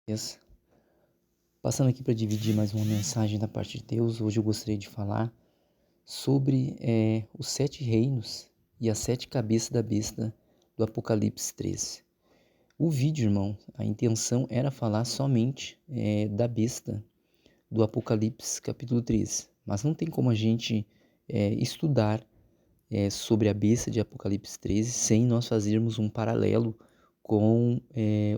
Yes. Passando aqui para dividir mais uma mensagem da parte de Deus, hoje eu gostaria de falar sobre os 7 reinos e as 7 cabeças da besta do Apocalipse 13. O vídeo, irmão, a intenção era falar somente da besta do Apocalipse capítulo 13, mas não tem como a gente estudar sobre a besta de Apocalipse 13 sem nós fazermos um paralelo com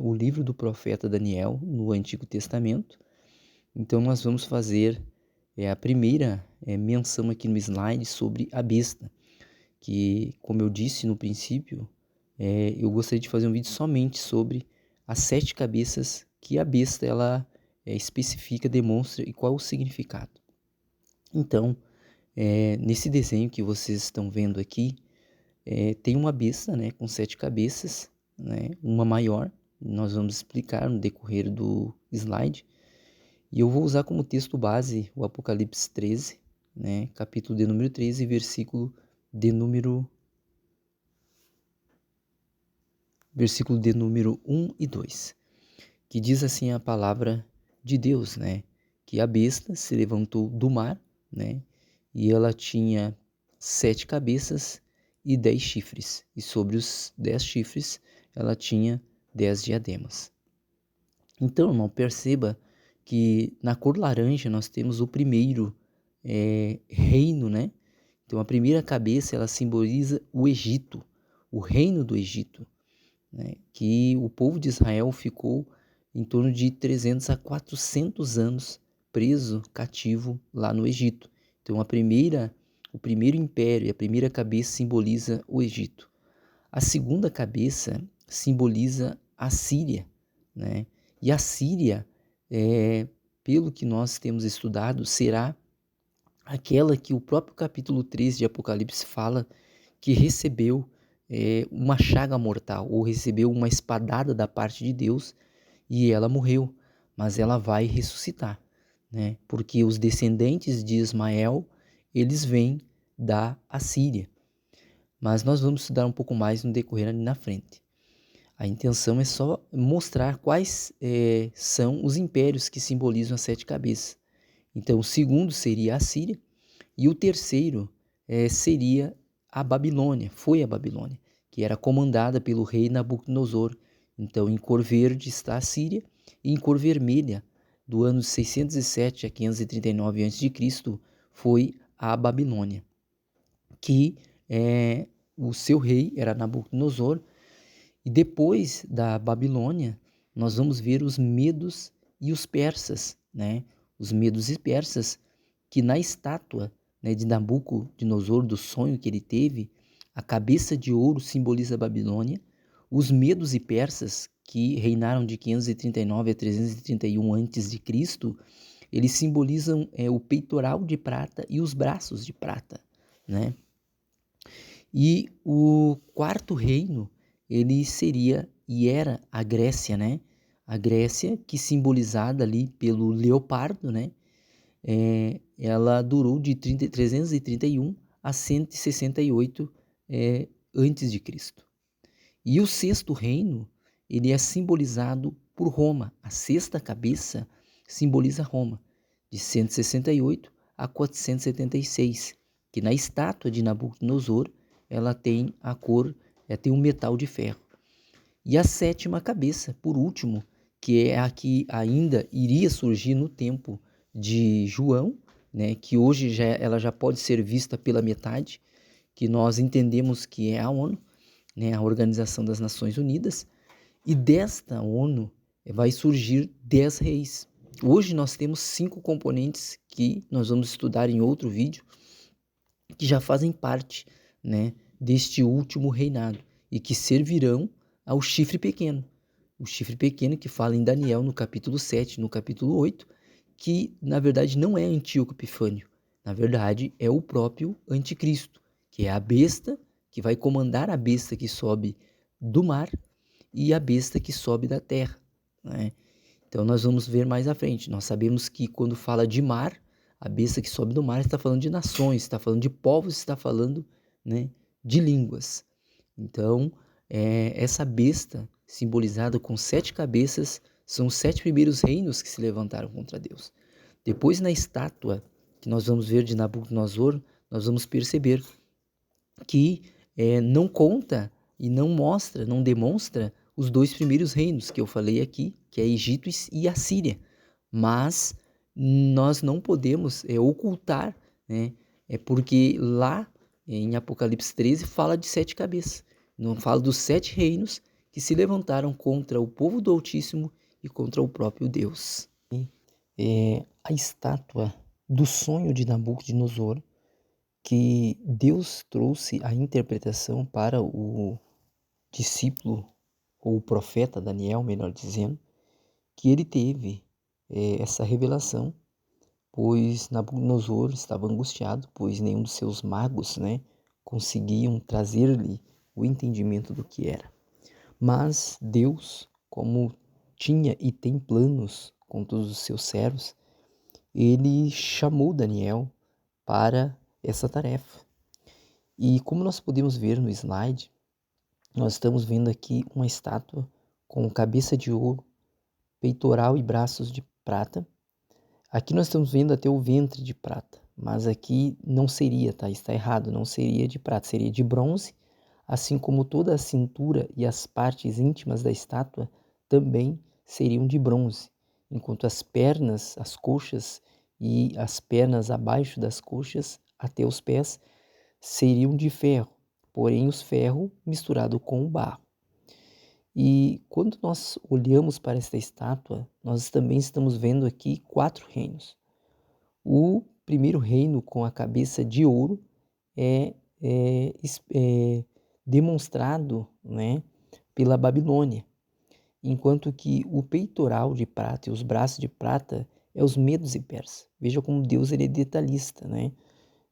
o livro do profeta Daniel no Antigo Testamento. Então nós vamos fazer a primeira menção aqui no slide sobre a besta, que, como eu disse no princípio, eu gostaria de fazer um vídeo somente sobre as 7 cabeças que a besta ela especifica, demonstra e qual o significado. Então, nesse desenho que vocês estão vendo aqui, tem uma besta, né, com 7 cabeças, né, uma maior, nós vamos explicar no decorrer do slide. E eu vou usar como texto base o Apocalipse 13, né, capítulo de número 13, versículo de número 1 e 2, que diz assim a palavra de Deus, né, que a besta se levantou do mar, né, e ela tinha 7 cabeças e 10 chifres, e sobre os 10 chifres ela tinha 10 diademas. Então, irmão, perceba que na cor laranja nós temos o primeiro reino, né? Então a primeira cabeça ela simboliza o Egito, o reino do Egito, né? Que o povo de Israel ficou em torno de 300 a 400 anos preso, cativo lá no Egito. Então o primeiro império e a primeira cabeça simboliza o Egito. A segunda cabeça simboliza a Síria, né? E a Síria, pelo que nós temos estudado, será aquela que o próprio capítulo 13 de Apocalipse fala que recebeu uma chaga mortal, ou recebeu uma espadada da parte de Deus e ela morreu, mas ela vai ressuscitar, né? Porque os descendentes de Ismael, eles vêm da Assíria. Mas nós vamos estudar um pouco mais no decorrer ali na frente. A intenção é só mostrar quais são os impérios que simbolizam as 7 cabeças. Então, o segundo seria a Síria e o terceiro seria a Babilônia, foi a Babilônia, que era comandada pelo rei Nabucodonosor. Então, em cor verde está a Síria e em cor vermelha, do ano 607 a 539 a.C., foi a Babilônia, que o seu rei era Nabucodonosor. E depois da Babilônia, nós vamos ver os medos e os persas, né? Os medos e persas, que na estátua, né, de Nabucodonosor, do sonho que ele teve, a cabeça de ouro simboliza a Babilônia. Os medos e persas, que reinaram de 539 a 331 a.C., eles simbolizam o peitoral de prata e os braços de prata, né? E o quarto reino, ele seria e era a Grécia, né? A Grécia, que simbolizada ali pelo leopardo, né? Ela durou de 331 a 168 antes de Cristo. E o sexto reino, ele é simbolizado por Roma. A sexta cabeça simboliza Roma, de 168 a 476, que na estátua de Nabucodonosor ela tem a cor, tem um metal de ferro. E a sétima cabeça, por último, que é a que ainda iria surgir no tempo de João, né, que hoje ela já pode ser vista pela metade, que nós entendemos que é a ONU, né, a Organização das Nações Unidas, e desta ONU vai surgir 10 reis. Hoje nós temos 5 componentes que nós vamos estudar em outro vídeo, que já fazem parte, né, deste último reinado e que servirão ao chifre pequeno. O chifre pequeno que fala em Daniel no capítulo 7, no capítulo 8, que na verdade não é Antíoco Epifânio, na verdade é o próprio anticristo, que é a besta que vai comandar a besta que sobe do mar e a besta que sobe da terra, né? Então nós vamos ver mais à frente. Nós sabemos que quando fala de mar, a besta que sobe do mar está falando de nações, está falando de povos, está falando, né, de línguas. Então essa besta simbolizada com 7 cabeças São os 7 primeiros reinos que se levantaram contra Deus. Depois, na estátua que nós vamos ver de Nabucodonosor, nós vamos perceber que não conta e não mostra, não demonstra os 2 primeiros reinos que eu falei aqui, que é Egito e Assíria. Mas nós não podemos ocultar, né? Porque lá em Apocalipse 13 fala de 7 cabeças. Não fala dos 7 reinos que se levantaram contra o povo do Altíssimo e contra o próprio Deus. A estátua do sonho de Nabucodonosor, que Deus trouxe a interpretação para o discípulo, ou o profeta Daniel, melhor dizendo, que ele teve essa revelação, pois Nabucodonosor estava angustiado, pois nenhum dos seus magos, né, conseguiam trazer-lhe o entendimento do que era. Mas Deus, como tinha e tem planos com todos os seus servos, ele chamou Daniel para essa tarefa. E como nós podemos ver no slide, nós estamos vendo aqui uma estátua com cabeça de ouro, peitoral e braços de prata. Aqui nós estamos vendo até o ventre de prata, mas aqui não seria, tá? Está errado, não seria de prata, seria de bronze, assim como toda a cintura e as partes íntimas da estátua também seriam de bronze, enquanto as pernas, as coxas e as pernas abaixo das coxas até os pés seriam de ferro, porém os ferro misturado com o barro. E quando nós olhamos para esta estátua, nós também estamos vendo aqui 4 reinos. O primeiro reino, com a cabeça de ouro, é demonstrado, né, pela Babilônia, enquanto que o peitoral de prata e os braços de prata é os medos e persas. Veja como Deus ele é detalhista, né?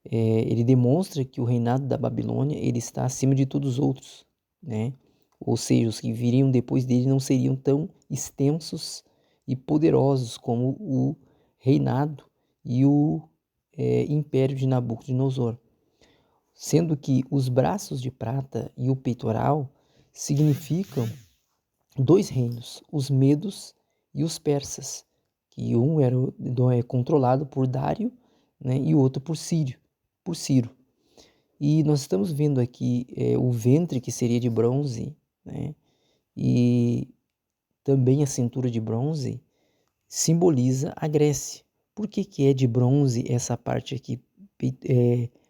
Ele demonstra que o reinado da Babilônia ele está acima de todos os outros, né? Ou seja, os que viriam depois dele não seriam tão extensos e poderosos como o reinado e o império de Nabucodonosor. Sendo que os braços de prata e o peitoral significam 2 reinos, os medos e os persas, que um era controlado por Dário, né, e o outro por Ciro. E nós estamos vendo aqui o ventre, que seria de bronze, né, e também a cintura de bronze simboliza a Grécia. Por que é de bronze essa parte aqui,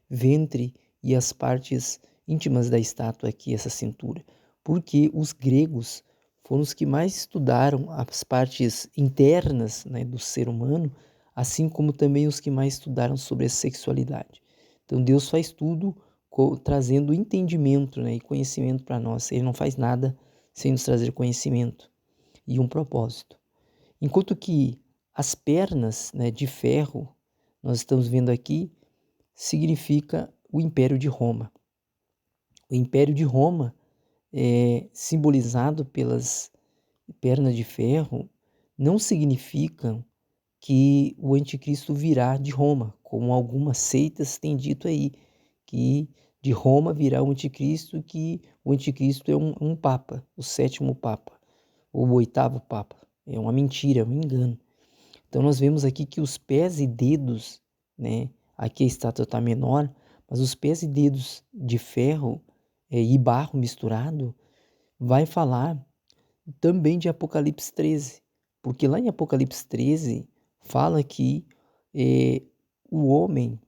ventre e as partes íntimas da estátua aqui, essa cintura? Porque os gregos foram os que mais estudaram as partes internas, né, do ser humano, assim como também os que mais estudaram sobre a sexualidade. Então Deus faz tudo trazendo entendimento, né, e conhecimento para nós. Ele não faz nada sem nos trazer conhecimento e um propósito. Enquanto que as pernas, né, de ferro, nós estamos vendo aqui, significa o Império de Roma. O Império de Roma simbolizado pelas pernas de ferro, não significa que o anticristo virá de Roma, como algumas seitas têm dito aí, que de Roma virá o anticristo, que o anticristo é um papa, o 7º papa, ou o 8º papa. É uma mentira, é um engano. Então nós vemos aqui que os pés e dedos, né, aqui a estátua está menor, mas os pés e dedos de ferro e barro misturado vai falar também de Apocalipse 13, porque lá em Apocalipse 13 fala que o homem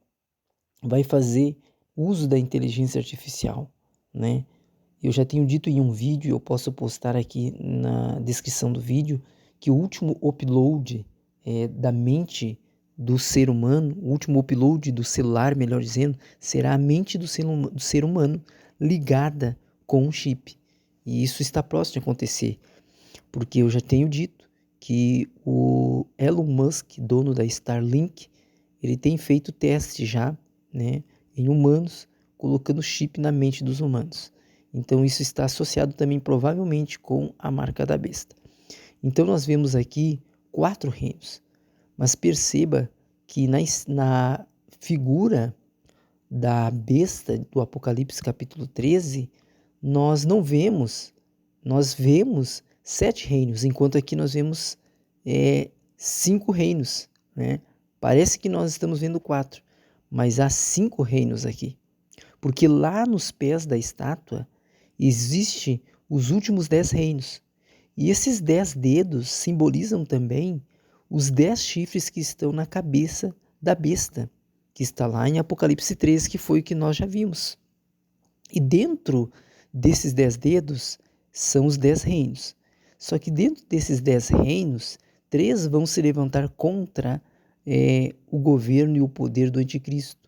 vai fazer uso da inteligência artificial, né? Eu já tenho dito em um vídeo, eu posso postar aqui na descrição do vídeo, que o último upload da mente do ser humano, o último upload do celular, melhor dizendo, será a mente do ser humano ligada com um chip. E isso está próximo de acontecer, porque eu já tenho dito que o Elon Musk, dono da Starlink, ele tem feito teste já, né, em humanos, colocando chip na mente dos humanos. Então isso está associado também provavelmente com a marca da besta. Então nós vemos aqui 4 reinos, mas perceba que na figura da besta do Apocalipse capítulo 13, nós vemos 7 reinos, enquanto aqui nós vemos 5 reinos, né? Parece que nós estamos vendo 4, mas há 5 reinos aqui. Porque lá nos pés da estátua existe os últimos 10 reinos. E esses 10 dedos simbolizam também os 10 chifres que estão na cabeça da besta, que está lá em Apocalipse 13, que foi o que nós já vimos. E dentro desses 10 dedos são os 10 reinos. Só que dentro desses 10 reinos, 3 vão se levantar contra o governo e o poder do anticristo.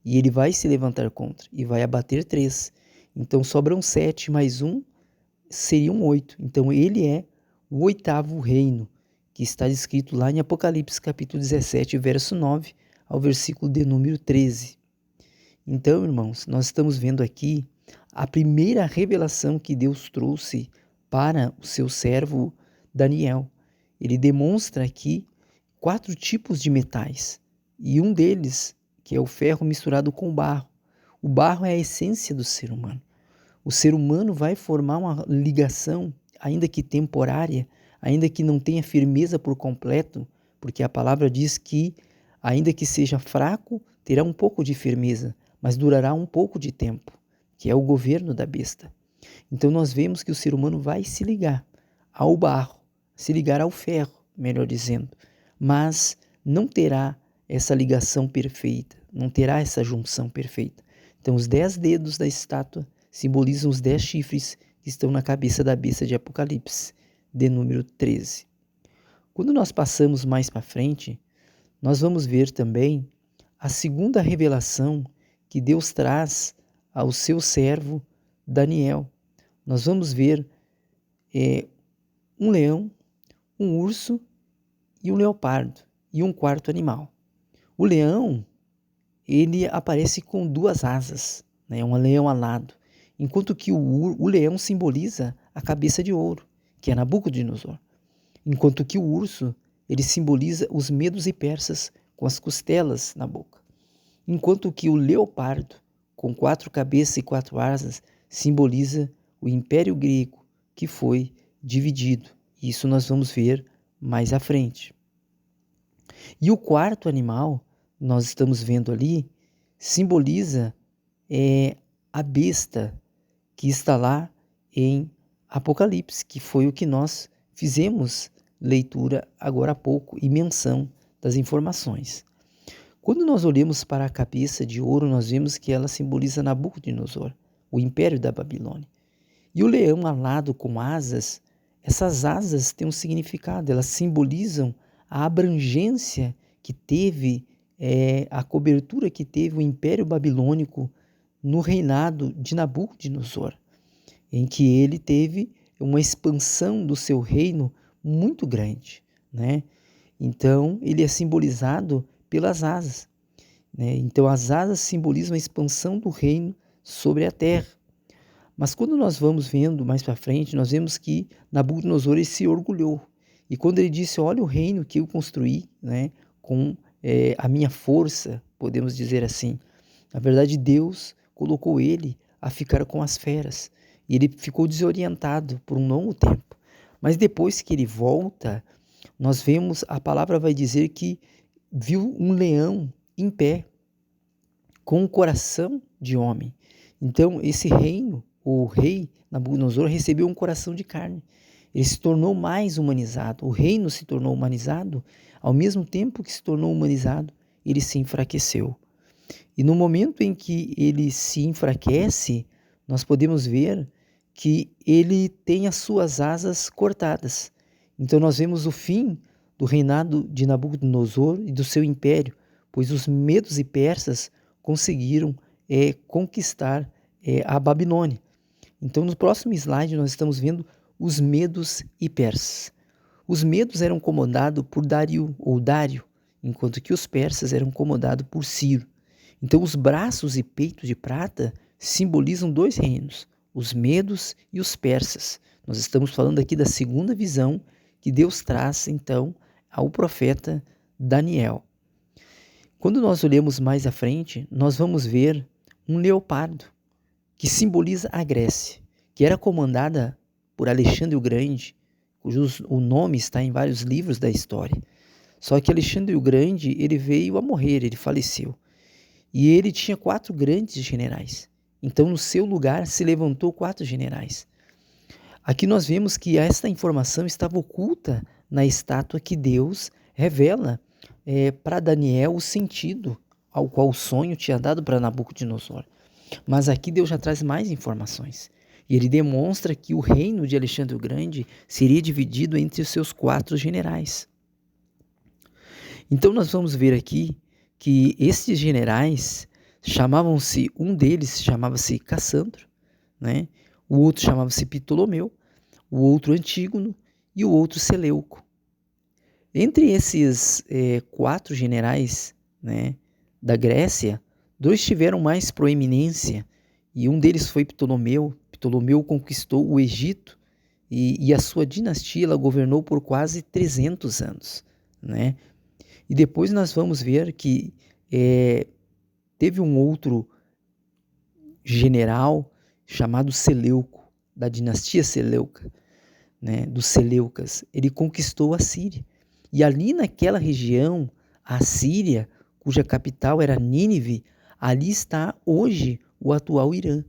E ele vai se levantar contra e vai abater 3. Então sobram 7 mais 1, seriam 8. Então ele é o 8º reino, que está descrito lá em Apocalipse capítulo 17, verso 9, ao versículo de número 13. Então, irmãos, nós estamos vendo aqui a primeira revelação que Deus trouxe para o seu servo Daniel. Ele demonstra aqui 4 tipos de metais, e um deles, que é o ferro misturado com o barro. O barro é a essência do ser humano. O ser humano vai formar uma ligação, ainda que temporária, ainda que não tenha firmeza por completo, porque a palavra diz que, ainda que seja fraco, terá um pouco de firmeza, mas durará um pouco de tempo, que é o governo da besta. Então nós vemos que o ser humano vai se ligar ao barro, se ligar ao ferro, melhor dizendo, mas não terá essa ligação perfeita, não terá essa junção perfeita. Então os 10 dedos da estátua simbolizam os 10 chifres que estão na cabeça da besta de Apocalipse, de número 13. Quando nós passamos mais para frente, nós vamos ver também a segunda revelação que Deus traz ao seu servo Daniel. Nós vamos ver um leão, um urso e um leopardo e um 4º animal. O leão, ele aparece com 2 asas, né? Um leão alado, enquanto que o leão simboliza a cabeça de ouro, que é Nabucodonosor. Enquanto que o urso, ele simboliza os medos e persas com as costelas na boca. Enquanto que o leopardo, com 4 cabeças e 4 asas, simboliza o Império Grego, que foi dividido. Isso nós vamos ver mais à frente. E o 4º animal, nós estamos vendo ali, simboliza a besta que está lá em Apocalipse, que foi o que nós fizemos leitura agora há pouco e menção das informações. Quando nós olhamos para a cabeça de ouro, nós vemos que ela simboliza Nabucodonosor, o império da Babilônia. E o leão alado com asas, essas asas têm um significado, elas simbolizam a abrangência que teve, a cobertura que teve o Império Babilônico no reinado de Nabucodonosor, em que ele teve uma expansão do seu reino muito grande, né? Então, ele é simbolizado pelas asas, né? Então, as asas simbolizam a expansão do reino sobre a terra. Mas quando nós vamos vendo mais para frente, nós vemos que Nabucodonosor ele se orgulhou. E quando ele disse, olha o reino que eu construí, né, com a minha força, podemos dizer assim. Na verdade, Deus colocou ele a ficar com as feras. E ele ficou desorientado por um longo tempo. Mas depois que ele volta, nós vemos, a palavra vai dizer que viu um leão em pé, com um coração de homem. Então, esse reino, o rei Nabucodonosor, recebeu um coração de carne. Ele se tornou mais humanizado. O reino se tornou humanizado. Ao mesmo tempo que se tornou humanizado, ele se enfraqueceu. E no momento em que ele se enfraquece, nós podemos ver que ele tem as suas asas cortadas. Então nós vemos o fim do reinado de Nabucodonosor e do seu império, pois os medos e persas conseguiram conquistar a Babilônia. Então no próximo slide nós estamos vendo os medos e persas. Os medos eram comandados por Dário, enquanto que os persas eram comandados por Ciro. Então os braços e peitos de prata simbolizam 2 reinos, os medos e os persas. Nós estamos falando aqui da segunda visão que Deus traz, então, ao profeta Daniel. Quando nós olhamos mais à frente, nós vamos ver um leopardo, que simboliza a Grécia, que era comandada por Alexandre o Grande, o nome está em vários livros da história. Só que Alexandre o Grande, ele veio a morrer, ele faleceu. E ele tinha 4 grandes generais. Então, no seu lugar, se levantou 4 generais. Aqui nós vemos que esta informação estava oculta na estátua que Deus revela para Daniel o sentido ao qual o sonho tinha dado para Nabucodonosor. Mas aqui Deus já traz mais informações. E ele demonstra que o reino de Alexandre o Grande seria dividido entre os seus 4 generais. Então nós vamos ver aqui que esses generais chamavam-se, um deles chamava-se Cassandro, né? O outro chamava-se Ptolomeu, o outro Antígono e o outro Seleuco. Entre esses 4 generais, né, da Grécia, 2 tiveram mais proeminência e um deles foi Ptolomeu. Ptolomeu conquistou o Egito e a sua dinastia ela governou por quase 300 anos, né? E depois nós vamos ver que teve um outro general chamado Seleuco, da dinastia Seleuca, né, dos Seleucas. Ele conquistou a Síria. E ali naquela região, a Síria, cuja capital era Nínive, ali está hoje o atual Irã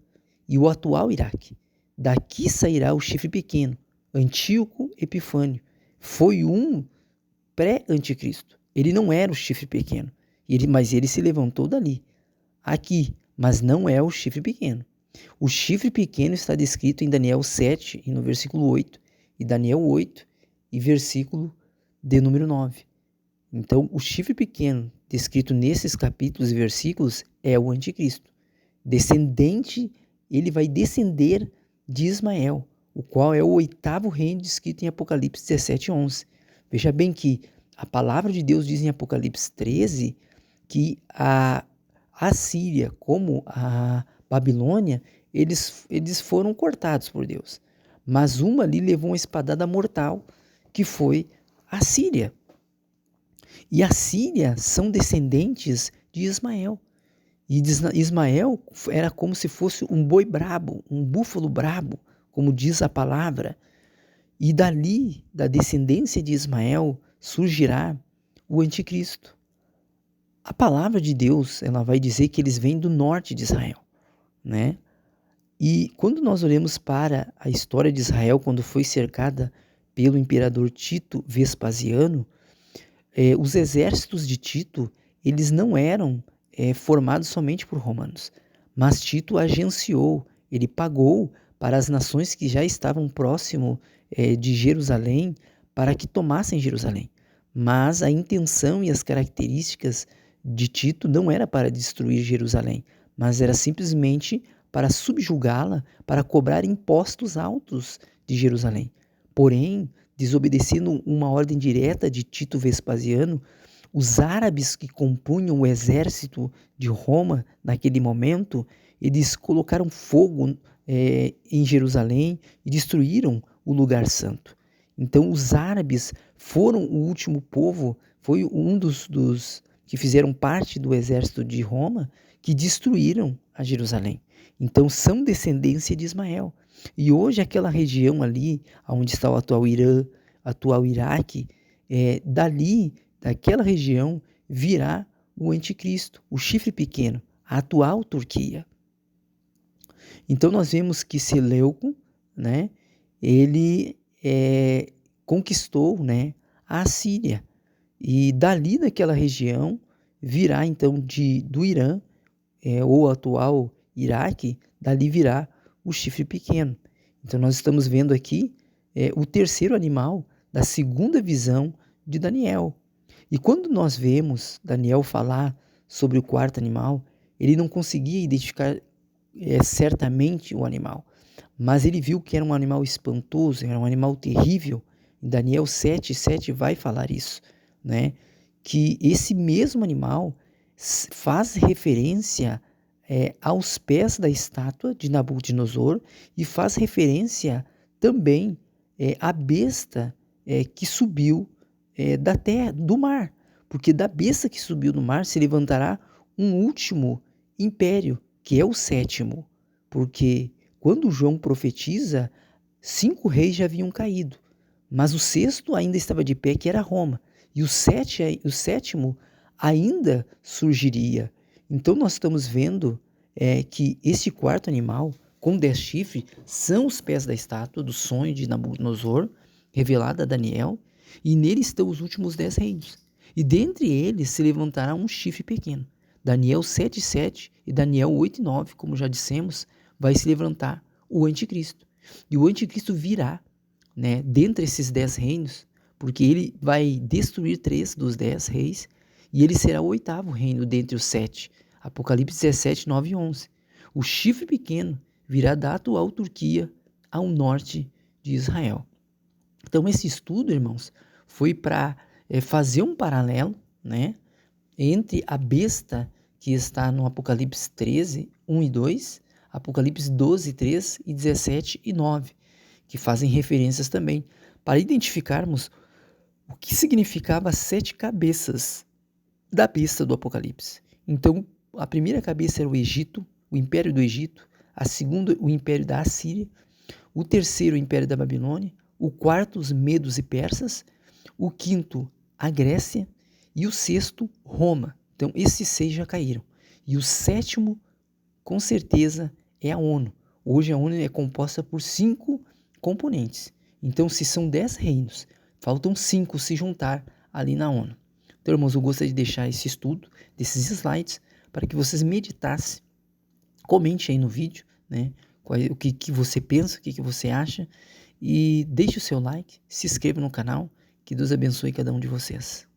e o atual Iraque. Daqui sairá o chifre pequeno, Antíoco Epifânio. Foi um pré-anticristo. Ele não era o chifre pequeno, mas ele se levantou dali. Aqui, mas não é o chifre pequeno. O chifre pequeno está descrito em Daniel 7, e no versículo 8, e Daniel 8, e versículo de número 9. Então, o chifre pequeno, descrito nesses capítulos e versículos, é o anticristo. Descendente, ele vai descender de Ismael, o qual é o 8º reino descrito em Apocalipse 17, 11. Veja bem que a palavra de Deus diz em Apocalipse 13 que a Síria, como a Babilônia, eles foram cortados por Deus. Mas uma ali levou uma espadada mortal, que foi a Síria. E a Síria são descendentes de Ismael. E Ismael era como se fosse um boi brabo, um búfalo brabo, como diz a palavra. E dali, da descendência de Ismael, surgirá o anticristo. A palavra de Deus, ela vai dizer que eles vêm do norte de Israel, né? E quando nós olhamos para a história de Israel, quando foi cercada pelo imperador Tito Vespasiano, os exércitos de Tito, eles não eram formados somente por romanos, mas Tito agenciou, ele pagou para as nações que já estavam próximo de Jerusalém, para que tomassem Jerusalém. Mas a intenção e as características de Tito não era para destruir Jerusalém, mas era simplesmente para subjugá-la, para cobrar impostos altos de Jerusalém. Porém, desobedecendo uma ordem direta de Tito Vespasiano, os árabes que compunham o exército de Roma naquele momento, eles colocaram fogo em Jerusalém e destruíram o lugar santo. Então os árabes foram o último povo, foi um dos que fizeram parte do exército de Roma, que destruíram a Jerusalém. Então são descendência de Ismael. E hoje aquela região ali, onde está o atual Irã, atual Iraque, daquela região virá o anticristo, o chifre pequeno, a atual Turquia. Então nós vemos que Seleuco, né, ele conquistou, né, a Síria. E dali daquela região virá então do Irã, ou atual Iraque, dali virá o chifre pequeno. Então nós estamos vendo aqui o terceiro animal da segunda visão de Daniel. E quando nós vemos Daniel falar sobre o quarto animal, ele não conseguia identificar certamente o animal, mas ele viu que era um animal espantoso, era um animal terrível. Em Daniel 7:7 vai falar isso, né? Que esse mesmo animal faz referência aos pés da estátua de Nabucodonosor e faz referência também à besta que subiu da terra, do mar, porque da besta que subiu do mar se levantará um último império, que é o 7º, porque quando João profetiza, 5 reis já haviam caído, mas o sexto ainda estava de pé, que era Roma, e o sétimo ainda surgiria. Então nós estamos vendo que esse quarto animal, com 10 chifres, são os pés da estátua do sonho de Nabucodonosor, revelada a Daniel, e nele estão os últimos 10 reinos. E dentre eles se levantará um chifre pequeno. Daniel 7:7 e Daniel 8:9, como já dissemos, vai se levantar o anticristo. E o anticristo virá, né, dentre esses 10 reinos, porque ele vai destruir 3 dos 10 reis, e ele será o 8º reino dentre os 7. Apocalipse 17, 9 e 11. O chifre pequeno virá da atual Turquia ao norte de Israel. Então esse estudo, irmãos, foi para fazer um paralelo, né, entre a besta que está no Apocalipse 13, 1 e 2, Apocalipse 12, 3 e 17 e 9, que fazem referências também, para identificarmos o que significava as 7 cabeças da besta do Apocalipse. Então, a primeira cabeça era o Egito, o Império do Egito, a segunda, o Império da Assíria, o terceiro, o Império da Babilônia, o quarto, os Medos e Persas, o quinto, a Grécia, e o sexto, Roma. Então, esses 6 já caíram. E o sétimo, com certeza, é a ONU. Hoje a ONU é composta por 5 componentes. Então, se são 10 reinos, faltam 5 se juntar ali na ONU. Então, irmãos, eu gostaria de deixar esse estudo, desses slides, para que vocês meditassem. Comente aí no vídeo, né, o que você pensa, o que você acha, e deixe o seu like, se inscreva no canal, que Deus abençoe cada um de vocês.